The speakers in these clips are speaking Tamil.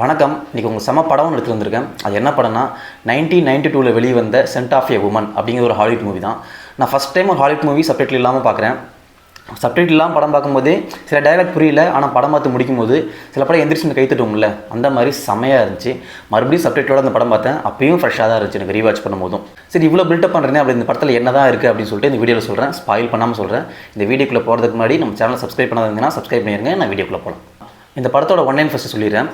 வணக்கம். இன்றைக்கி உங்கள் செம படம்னு எடுத்து வந்திருக்கேன். அது என்ன படம்னா 1992 வெளியே வந்த சென்ட் ஆஃப் எ உமன் அப்படிங்கிற ஒரு ஹாலிவுட் மூவி தான். நான் ஃபஸ்ட் டைம் ஒரு ஹாலிவுட் மூவி சப்டைட்டில் இல்லாமல் பார்க்குறேன். சப்டைட்டில் இல்லாமல் படம் பார்க்கும்போதே சில டயலாக் புரியல, ஆனால் படம் பார்த்து முடிக்கும்போது சில படம் எந்திரிச்சு கைத்துட்டோம்ல, அந்த மாதிரி செமையாக இருந்துச்சு. மறுபடியும் சப்டைட்டிலோட அந்த படம் பார்த்தேன். அப்பயும் ஃப்ரெஷ்ஷாக தான் இருந்துச்சு எனக்கு ரீவாச் பண்ணும்போதும். சரி, இவ்வளோ பில்டப் பண்ணுறேன் அப்படி இந்த படத்தில் என்ன தான் இருக்குது அப்படின்னு சொல்லிட்டு இந்த வீடியோவில் சொல்கிறேன். ஸ்பாயில் பண்ணாமல் சொல்கிறேன். இந்த வீடியோக்குள்ளே போகிறதுக்கு முன்னாடி நம்ம சேனலை சப்ஸ்கிரைப் பண்ணாதீங்கன்னா சப்ஸ்கிரைப் பண்ணிடுங்க. நான் வீடியோக்குள்ளே போகலாம். இந்த படத்தோட ஒன்லைன் ஃபஸ்ட்டு சொல்லிடுறேன்.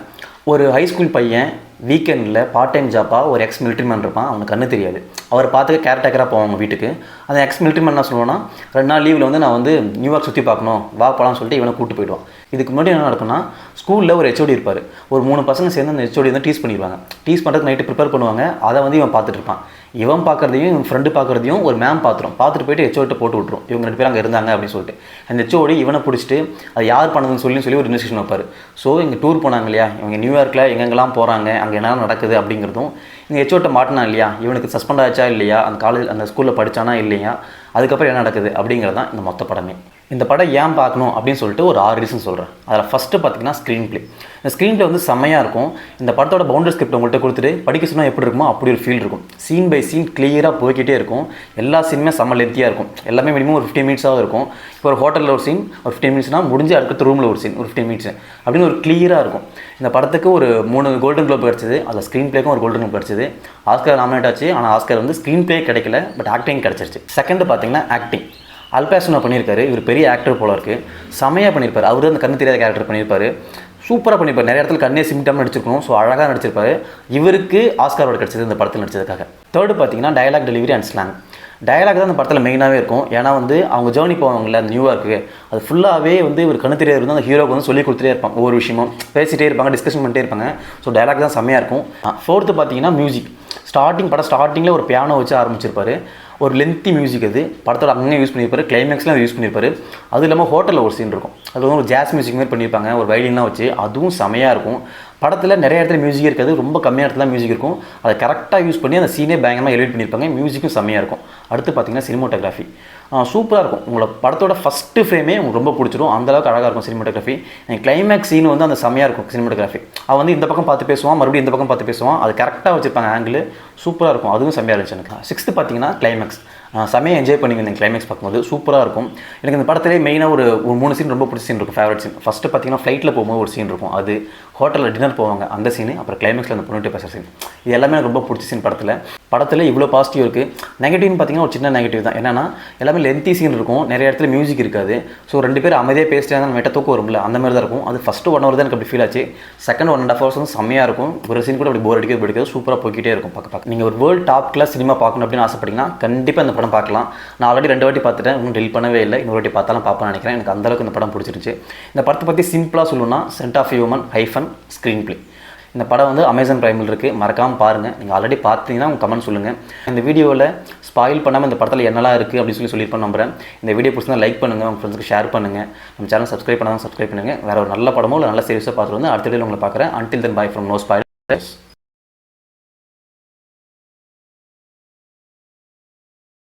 ஒரு ஹைஸ்கூல் பையன் வீக்கெண்டில் பார்ட் டைம் ஜாப்பாக ஒரு எக்ஸ் மிலிட்ரி மேன் இருப்பான். அவனுக்கு கண்ணு தெரியாது. அவர் பார்த்துக்க கேர்டேக்கராக போவாங்க வீட்டுக்கு. அந்த எக்ஸ் மிலிட்ரி மேன் என்ன சொல்லுவான்னா, 2 நாள் லீவில் வந்து நான் வந்து நியூயார்க் சுற்றி பார்க்கணும், வா போகலான்னு சொல்லிட்டு இவனை கூப்பிட்டு போயிடுவான். இதுக்கு முன்னாடி என்ன நடக்கும்னா, ஸ்கூலில் ஒரு ஹெச்ஓடி இருப்பார். ஒரு 3 பசங்க சேர்ந்து அந்த ஹெச்ஓடி வந்து டீஸ் பண்ணிடுவாங்க. டீஸ் பண்ணுறதுக்கு நைட்டு ப்ரிப்பேர் பண்ணுவாங்க. அதை வந்து இவன் பார்த்துட்டு இருப்பான். இவன் பார்க்குறதையும் இவன் ஃப்ரெண்டு பார்க்குறதையும் ஒரு மேம் பார்த்துட்டு போயிட்டு ஹெச்ஓடி போட்டு விட்டுரும். இவங்க 2 பேர் அங்கே இருந்தாங்க அப்படின்னு சொல்லிட்டு அந்த ஹெச்ஓடி இவனை பிடிச்சிட்டு அது யார் பண்ணதுன்னு சொல்லி ஒரு இன்வெஸ்டிகேஷன் வைப்பார். ஸோ இங்கே டூர் போனாங்க இல்லையா, இவங்க நியூயார்க்கில் எங்கெங்கெல்லாம் போகிறாங்க, அங்கே என்ன நடக்குது அப்படிங்கிறதும், இங்கே ஹெச்ஓட்ட மாட்டினா இல்லையா, இவனுக்கு சஸ்பெண்ட் ஆச்சா இல்லையா, அந்த காலேஜ் அந்த ஸ்கூலில் படித்தானா இல்லையா, அதுக்கப்புறம் என்ன நடக்குது அப்படிங்கிறது தான் இந்த மொத்த படமே. இந்த படம் ஏன் பார்க்கணும் அப்படின்னு சொல்லிட்டு ஒரு 6 ரீசன் சொல்கிறேன். அதில் ஃபஸ்ட்டு பார்த்தீங்கன்னா ஸ்க்ரீன் ப்ளே. இந்த ஸ்க்ரீன் ப்ளே வந்து செம்மையாக இருக்கும். இந்த படத்தோட பவுண்டரி ஸ்கிரிப்ட் உங்கள்கிட்ட கொடுத்துட்டு படிக்க சொன்னால் எப்படி இருக்குமோ அப்படி ஒரு ஃபீல் இருக்கும். சீன் பை சீன் கிளியராக போய்கிட்டே இருக்கும். எல்லா சீனுமே செம்ம லென்த்தியாக இருக்கும். எல்லாமே மினிமம் ஒரு 15 மினிட்ஸாக இருக்கும். இப்போ ஒரு ஹோட்டலில் ஒரு சீன் ஒரு 15 மினிட்ஸ்னால் முடிஞ்சு அடுத்த ரூமில் ஒரு சீன் ஒரு 15 மினிட்ஸ் அப்படின்னு ஒரு கிளியராக இருக்கும். இந்த படத்துக்கு ஒரு 3 கோல்டன் குளோப் கிடச்சிது. அதில் ஸ்க்ரீன் ப்ளேக்கும் ஒரு கோல்டன் குளோப் கிடச்சிது. ஆஸ்கர் நாமினேட் ஆச்சு. ஆனால் ஆஸ்கர் வந்து ஸ்க்ரீன் ப்ளே கிடைக்கல, பட் ஆக்டிங் கிடச்சிருச்சு. செகண்ட் பார்த்தீங்கன்னா ஆக்டிங். அல் பாசினோ பண்ணியிருக்காரு. இவர் பெரிய ஆக்டர் போல இருக்குது. செமையாக பண்ணியிருப்பார். அவர் அந்த கண்ணு தெரியாத கேரக்டர் பண்ணியிருப்பார். சூப்பராக பண்ணியிருப்பார். நிறைய இடத்துல கண்ணே சிமிட்டாமல் நடிச்சிருக்கணும். ஸோ அழகாக நடிச்சிருப்பார். இவருக்கு ஆஸ்கார் அவார்டு கிடச்சிது இந்த படத்தில் நடிச்சதுக்காக. தேர்டு பார்த்தீங்கன்னா dialogue delivery and slang. Dialogue தான் அந்த படத்தில் மெயினாகவே இருக்கும். ஏன்னா வந்து அவங்க ஜேர்னி போவாங்கள்ல அந்த நியூயார்க்கு, அது ஃபுல்லாகவே வந்து இவர் கண்ணு தெரியாது வந்து அந்த ஹீரோக்கு வந்து சொல்லி கொடுத்துட்டே இருப்பாங்க. ஒவ்வொரு விஷயமும் பேசிகிட்டே இருப்பாங்க, டிஸ்கஷன் பண்ணிட்டே இருப்பாங்க. ஸோ டயலாக் தான் செம்மையாக இருக்கும். ஃபோர்த்து பார்த்தீங்கன்னா மியூசிக். படம் ஸ்டார்டிங்கில் ஒரு பியானோ வச்சு ஆரம்பிச்சிருப்பார். ஒரு லென்த்தி மியூசிக். அது படத்தோட அங்கே யூஸ் பண்ணியிருப்பாரு. கிளைமேக்ஸ்லாம் யூஸ் பண்ணியிருப்பாரு. அது இல்லாமல் ஹோட்டலில் ஒரு சீன் இருக்கும். அது வந்து ஒரு ஜாஸ் மியூசிக் மாதிரி பண்ணியிருப்பாங்க, ஒரு வயலின்லாம் வச்சு. அதுவும் செமையாக இருக்கும். படத்தில் நிறைய இடத்துல மியூசிக் இருக்காது, ரொம்ப கம்மியாக இடத்துல மியூசிக் இருக்கும். அதை கரெக்டாக யூஸ் பண்ணி அந்த சீனே பயங்கரமாக எலிவேட் பண்ணியிருப்பாங்க. மியூசிக்கும் செம்மையாக இருக்கும். அடுத்து பார்த்தீங்கன்னா சினிமோட்டோகிராஃபி சூப்பராக இருக்கும். உங்களை படத்தோட ஃபஸ்ட்டு ஃப்ரேமே உங்களுக்கு ரொம்ப பிடிச்சிடும். அந்தளவுக்கு அழகாக இருக்கும் சினிமோட்டோகிராஃபி. கிளைமேக்ஸ் சீன் வந்து அந்த செம்மையாக இருக்கும் சினிமோட்டோகிராஃபி. அவன் வந்து இந்த பக்கம் பார்த்து பேசுவான், மறுபடியும் இந்த பக்கம் பார்த்து பேசுவான். அது கரெக்டாக வச்சுருப்பாங்க ஆங்கிள். சூப்பராக இருக்கும். அதுவும் செம்மையாக இருந்துச்சு எனக்கு. 6th பார்த்தீங்கன்னா கிளைமேக்ஸ். செம்மையாக என்ஜாய் பண்ணிங்க இந்த கிளைமேக்ஸ் பார்க்கும்போது. சூப்பராக இருக்கும். எனக்கு இந்த படத்திலே மெயினாக ஒரு 3 சீன் ரொம்ப பிடிச்ச சீன் இருக்கும். ஃபேவரட் சீன் ஃபஸ்ட்டு பார்த்தீங்கன்னா ஃப்ளைட்டில் போகும்போது ஒரு சீன் இருக்கும். அது ஹோட்டலில் டின்னர் போவாங்க அந்த சீனு. அப்புறம் கிளைமேக்ஸில் அந்த பொண்ணுகிட்ட பேசுகிற சீன். இது எல்லாமே எனக்கு ரொம்ப பிடிச்ச சீன் படத்தில் இவ்வளோ பாசிட்டிவ் இருக்குது. நெகட்டிவ்னு பார்த்தீங்கன்னா ஒரு சின்ன நெகட்டிவ் தான். என்னன்னா எல்லாமே லென்த்தி சீன் இருக்கும். நிறைய இடத்துல மியூசிக் இருக்காது. ஸோ 2 பேர் அமைதியாக பேசிட்டே இருந்தால் மெட்ட தூக்கம் வரும்ல, அந்த மாதிரி தான் இருக்கும். அது ஃபஸ்ட்டு 1 hour தான் எனக்கு அப்படி ஃபீல் ஆச்சு. செகண்ட் 1.5 hours வந்து செம்மையாக இருக்கும். ஒரு சீன் கூட அப்படி போர் அடிக்கிறது சூப்பராக போய்கிட்டே இருக்கும். பார்க்க நீங்கள் ஒரு வேர்ல்டு டாப் கிளாஸ் சினிமா பார்க்கணும் அப்படின்னு ஆசைப்பட்டீங்கன்னா கண்டிப்பாக இந்த படம் பார்க்கலாம். நான் ஆல்ரெடி 2 வாட்டி பார்த்துட்டேன். இன்னும் டெலிட் பண்ணவே இல்லை. இன்னொரு வாட்டி பார்த்தாலும் பார்ப்பேன்னு நினைக்கிறேன். எனக்கு அந்தளவுக்கு இந்த படம் பிடிச்சிருச்சு. இந்த படத்தை பற்றி சிம்பிளாக சொல்லணும்னா scent of a woman - screenplay. இந்த படம் வந்து அமேசான் பிரைமில் இருக்குது. மறக்காமல் பாருங்கள். நீங்கள் ஆல்ரெடி பார்த்தீங்கன்னா உங்கள் கமெண்ட் சொல்லுங்கள். இந்த வீடியோவில் ஸ்பாயில் பண்ணாமல் இந்த படத்தில் என்னெல்லாம் இருக்குது அப்படின்னு சொல்லியிருப்பேன் நம்புறேன். இந்த வீடியோ பிடிச்சா லைக் பண்ணுங்கள், உங்கள் ஃப்ரெண்ட்ஸ்க்கு ஷேர் பண்ணுங்கள். நம்ம சேனல் சப்ஸ்கிரைப் பண்ணாமல் சப்ஸ்கிரைப் பண்ணுங்கள். வேறு ஒரு நல்ல படமோ இல்லை நல்ல சீரிஸோ பார்த்துட்டு வந்து அடுத்த வீடியோவில் உங்களை பார்க்குறேன். Until then bye from no spoil.